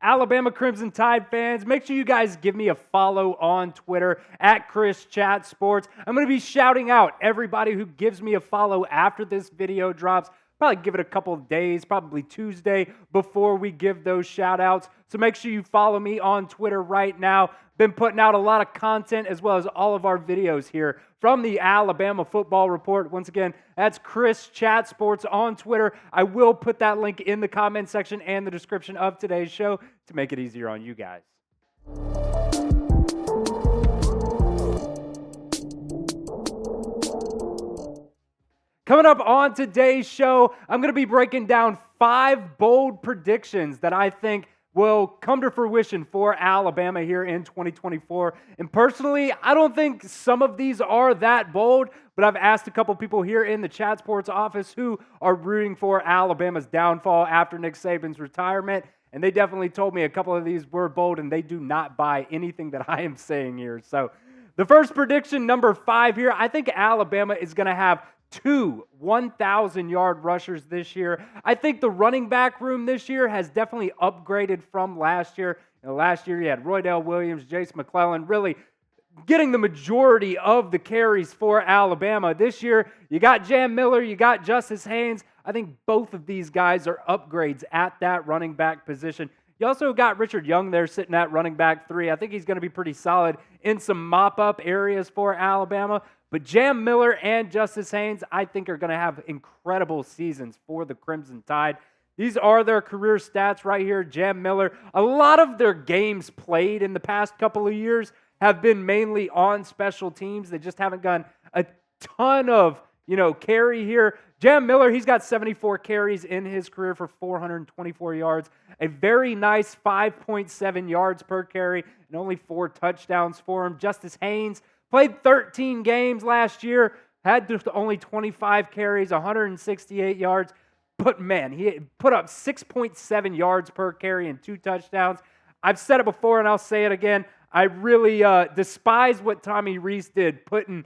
Alabama Crimson Tide fans, make sure you guys give me a follow on Twitter at Chris Chat Sports. I'm going to be shouting out everybody who gives me a follow after this video drops. Probably give it a couple of days, probably Tuesday, before we give those shout outs. So make sure you follow me on Twitter right now. Been putting out a lot of content as well as all of our videos here from the Alabama Football Report. Once again, that's Chris Chat Sports on Twitter. I will put that link in the comment section and the description of today's show to make it easier on you guys. Coming up on today's show, I'm going to be breaking down 5 bold predictions that I think will come to fruition for Alabama here in 2024. And personally, I don't think some of these are that bold, but I've asked a couple people here in the Chat Sports office who are rooting for Alabama's downfall after Nick Saban's retirement, and they definitely told me a couple of these were bold, and they do not buy anything that I am saying here. So the first prediction, number 5 here, I think Alabama is going to have 2 1,000-yard rushers this year. I think the running back room this year has definitely upgraded from last year. Last year you had Roydell Williams, Jace McClellan, really getting the majority of the carries for Alabama. This year you got Jalen Milroe, you got Justice Haynes. I think both of these guys are upgrades at that running back position. You also got Richard Young there sitting at running back 3. I think he's going to be pretty solid in some mop-up areas for Alabama. But Jalen Milroe and Justice Haynes, I think, are going to have incredible seasons for the Crimson Tide. These are their career stats right here. Jalen Milroe, a lot of their games played in the past couple of years have been mainly on special teams. They just haven't gotten a ton of, carry here. Jalen Milroe, he's got 74 carries in his career for 424 yards, a very nice 5.7 yards per carry, and only 4 touchdowns for him. Justice Haynes played 13 games last year, had just only 25 carries, 168 yards. But man, he put up 6.7 yards per carry and 2 touchdowns. I've said it before and I'll say it again. I really despise what Tommy Rees did, putting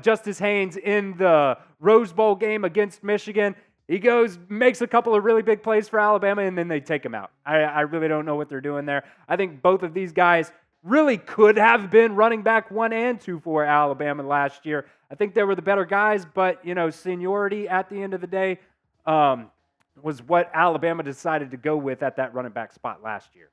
Justice Haynes in the Rose Bowl game against Michigan. He goes, makes a couple of really big plays for Alabama, and then they take him out. I really don't know what they're doing there. I think both of these guys really could have been running back 1 and 2 for Alabama last year. I think they were the better guys, but, seniority at the end of the day was what Alabama decided to go with at that running back spot last year.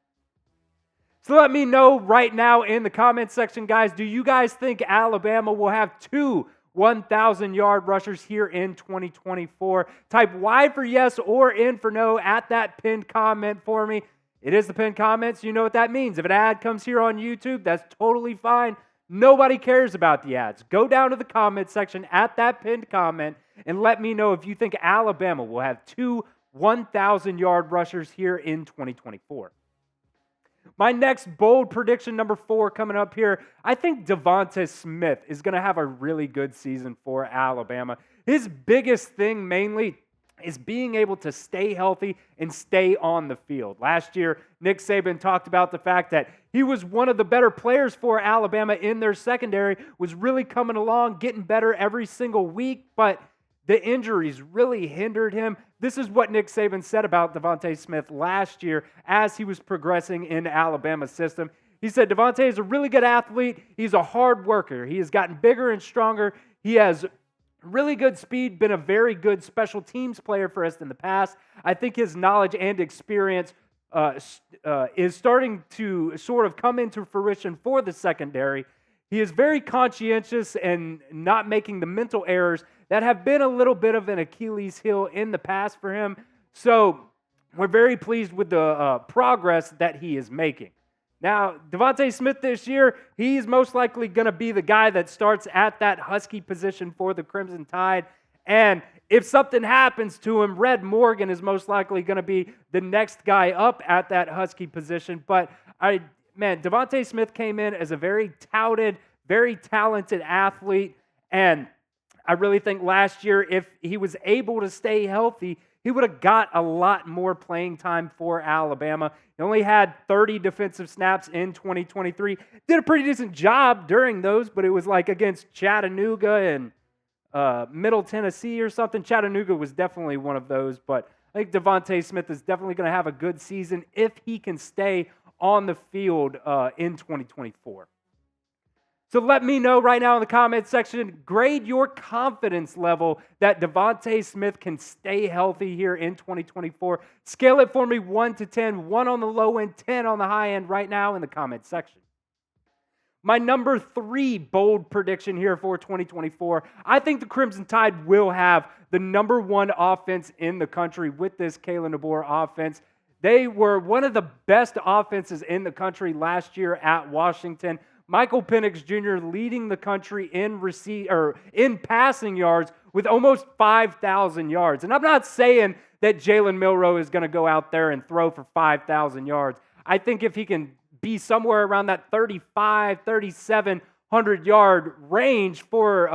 So let me know right now in the comment section, guys, do you guys think Alabama will have 2 1,000-yard rushers here in 2024? Type Y for yes or N for no at that pinned comment for me. It is the pinned comments. You know what that means. If an ad comes here on YouTube, that's totally fine. Nobody cares about the ads. Go down to the comment section at that pinned comment and let me know if you think Alabama will have 2 1,000-yard rushers here in 2024. My next bold prediction, number 4, coming up here, I think DeVonta Smith is going to have a really good season for Alabama. His biggest thing mainly is being able to stay healthy and stay on the field. Last year, Nick Saban talked about the fact that he was one of the better players for Alabama in their secondary, was really coming along, getting better every single week, but the injuries really hindered him. This is what Nick Saban said about DeVonta Smith last year as he was progressing in Alabama's system. He said, DeVonta is a really good athlete. He's a hard worker. He has gotten bigger and stronger. He has really good speed, been a very good special teams player for us in the past. I think his knowledge and experience is starting to sort of come into fruition for the secondary. He is very conscientious and not making the mental errors that have been a little bit of an Achilles heel in the past for him. So we're very pleased with the progress that he is making. Now, DeVonta Smith this year, he's most likely going to be the guy that starts at that Husky position for the Crimson Tide. And if something happens to him, Red Morgan is most likely going to be the next guy up at that Husky position. But, DeVonta Smith came in as a very touted, very talented athlete. And I really think last year, if he was able to stay healthy, he would have got a lot more playing time for Alabama. He only had 30 defensive snaps in 2023. Did a pretty decent job during those, but it was like against Chattanooga and Middle Tennessee or something. Chattanooga was definitely one of those, but I think DeVonta Smith is definitely going to have a good season if he can stay on the field in 2024. So let me know right now in the comment section, grade your confidence level that DeVonta Smith can stay healthy here in 2024. Scale it for me 1 to 10, 1 on the low end, 10 on the high end right now in the comment section. My number 3 bold prediction here for 2024, I think the Crimson Tide will have the number 1 offense in the country with this Kalen DeBoer offense. They were one of the best offenses in the country last year at Washington. Michael Penix Jr. leading the country in passing yards with almost 5,000 yards. And I'm not saying that Jalen Milroe is going to go out there and throw for 5,000 yards. I think if he can be somewhere around that 3,700 yard range for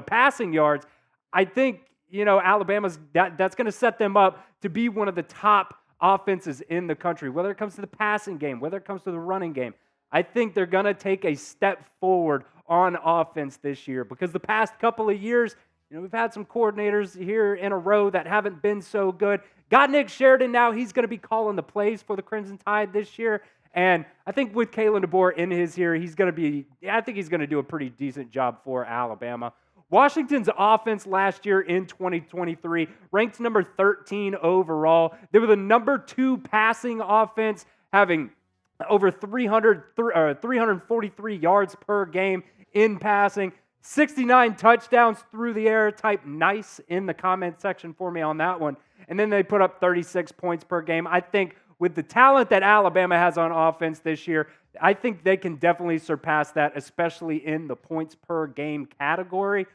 passing yards, I think Alabama's that's going to set them up to be one of the top offenses in the country, whether it comes to the passing game, whether it comes to the running game. I think they're going to take a step forward on offense this year because the past couple of years, we've had some coordinators here in a row that haven't been so good. Got Nick Sheridan now. He's going to be calling the plays for the Crimson Tide this year. And I think with Kalen DeBoer in his here, I think he's going to do a pretty decent job for Alabama. Washington's offense last year in 2023 ranked number 13 overall. They were the number 2 passing offense, having over 343 yards per game in passing, 69 touchdowns through the air. Type nice in the comment section for me on that one. And then they put up 36 points per game. I think with the talent that Alabama has on offense this year, I think they can definitely surpass that, especially in the points per game category.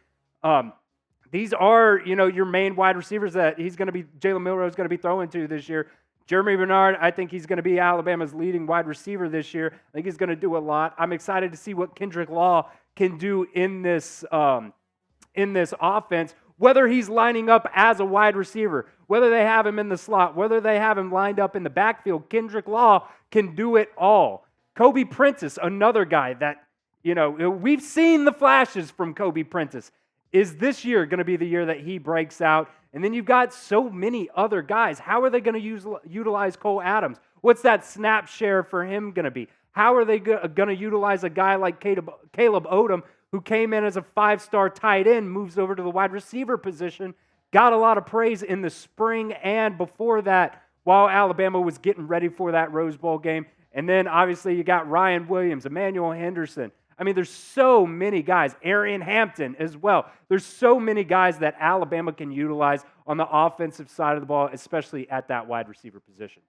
These are, your main wide receivers that Jalen Milroe is going to be throwing to this year. Jeremy Bernard, I think he's going to be Alabama's leading wide receiver this year. I think he's going to do a lot. I'm excited to see what Kendrick Law can do in this offense, whether he's lining up as a wide receiver, whether they have him in the slot, whether they have him lined up in the backfield. Kendrick Law can do it all. Kobe Prentice, another guy that, we've seen the flashes from Kobe Prentice. Is this year going to be the year that he breaks out? And then you've got so many other guys. How are they going to utilize Cole Adams? What's that snap share for him going to be? How are they going to utilize a guy like Caleb Odom, who came in as a 5-star tight end, moves over to the wide receiver position, got a lot of praise in the spring and before that while Alabama was getting ready for that Rose Bowl game. And then obviously you got Ryan Williams, Emmanuel Henderson. I mean, there's so many guys. Arian Hampton as well. There's so many guys that Alabama can utilize on the offensive side of the ball, especially at that wide receiver position.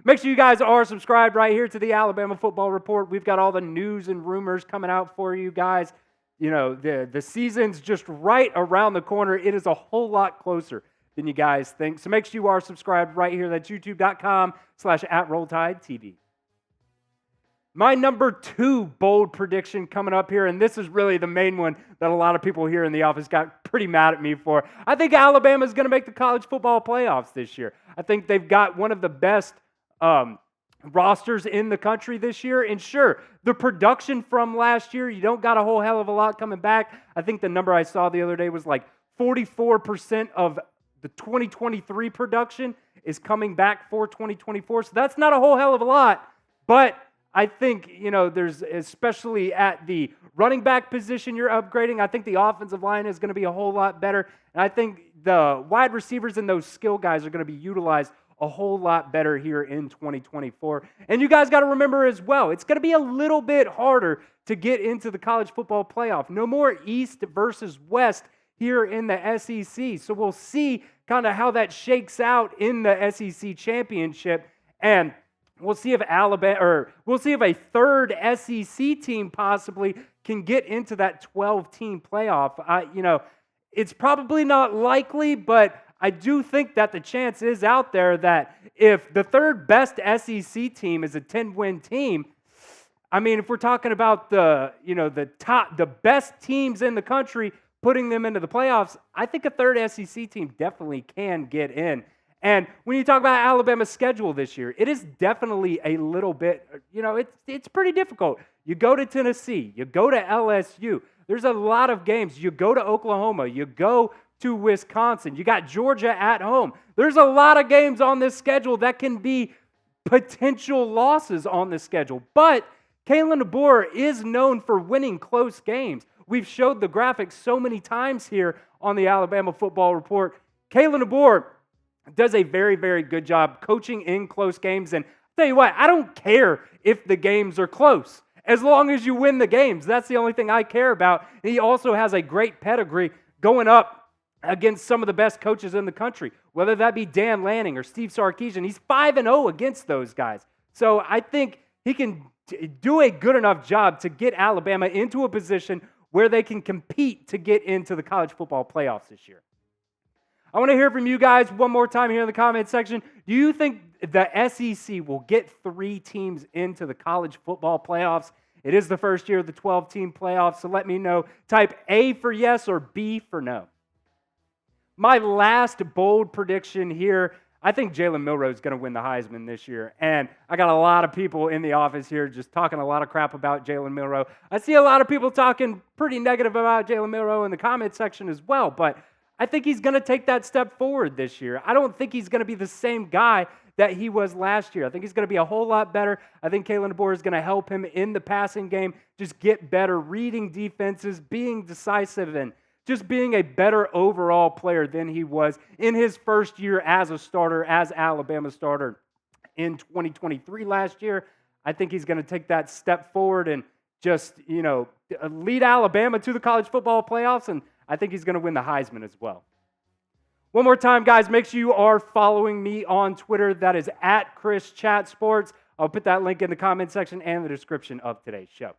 Make sure you guys are subscribed right here to the Alabama Football Report. We've got all the news and rumors coming out for you guys. The season's just right around the corner. It is a whole lot closer than you guys think. So make sure you are subscribed right here. That's youtube.com/@RollTideTV. My number 2 bold prediction coming up here, and this is really the main one that a lot of people here in the office got pretty mad at me for. I think Alabama is going to make the college football playoffs this year. I think they've got one of the best rosters in the country this year. And sure, the production from last year, you don't got a whole hell of a lot coming back. I think the number I saw the other day was like 44% of the 2023 production is coming back for 2024. So that's not a whole hell of a lot, but I think, there's, especially at the running back position you're upgrading, I think the offensive line is going to be a whole lot better. And I think the wide receivers and those skill guys are going to be utilized a whole lot better here in 2024. And you guys got to remember as well, it's going to be a little bit harder to get into the college football playoff. No more East versus West here in the SEC. So we'll see kind of how that shakes out in the SEC championship. And we'll see if a third SEC team possibly can get into that 12-team playoff. It's probably not likely, but I do think that the chance is out there that if the third best SEC team is a 10-win team, I mean, if we're talking about the best teams in the country, putting them into the playoffs, I think a third SEC team definitely can get in. And when you talk about Alabama's schedule this year, it is definitely a little bit, it's pretty difficult. You go to Tennessee, you go to LSU. There's a lot of games. You go to Oklahoma, you go to Wisconsin. You got Georgia at home. There's a lot of games on this schedule that can be potential losses on the schedule. But Kalen DeBoer is known for winning close games. We've showed the graphics so many times here on the Alabama Football Report. Kalen DeBoer does a very, very good job coaching in close games. And I'll tell you what, I don't care if the games are close. As long as you win the games, that's the only thing I care about. And he also has a great pedigree going up against some of the best coaches in the country, whether that be Dan Lanning or Steve Sarkisian. He's 5-0 against those guys. So I think he can do a good enough job to get Alabama into a position where they can compete to get into the college football playoffs this year. I want to hear from you guys one more time here in the comment section. Do you think the SEC will get 3 teams into the college football playoffs? It is the first year of the 12-team playoffs, so let me know. Type A for yes or B for no. My last bold prediction here, I think Jalen Milroe is going to win the Heisman this year. And I got a lot of people in the office here just talking a lot of crap about Jalen Milroe. I see a lot of people talking pretty negative about Jalen Milroe in the comment section as well. But I think he's going to take that step forward this year. I don't think he's going to be the same guy that he was last year. I think he's going to be a whole lot better. I think Kalen DeBoer is going to help him in the passing game, just get better, reading defenses, being decisive, and just being a better overall player than he was in his first year as a starter, as Alabama starter in 2023 last year. I think he's going to take that step forward and just, lead Alabama to the college football playoffs, and I think he's going to win the Heisman as well. One more time, guys, make sure you are following me on Twitter. That is @ChrisChatSports. I'll put that link in the comment section and the description of today's show.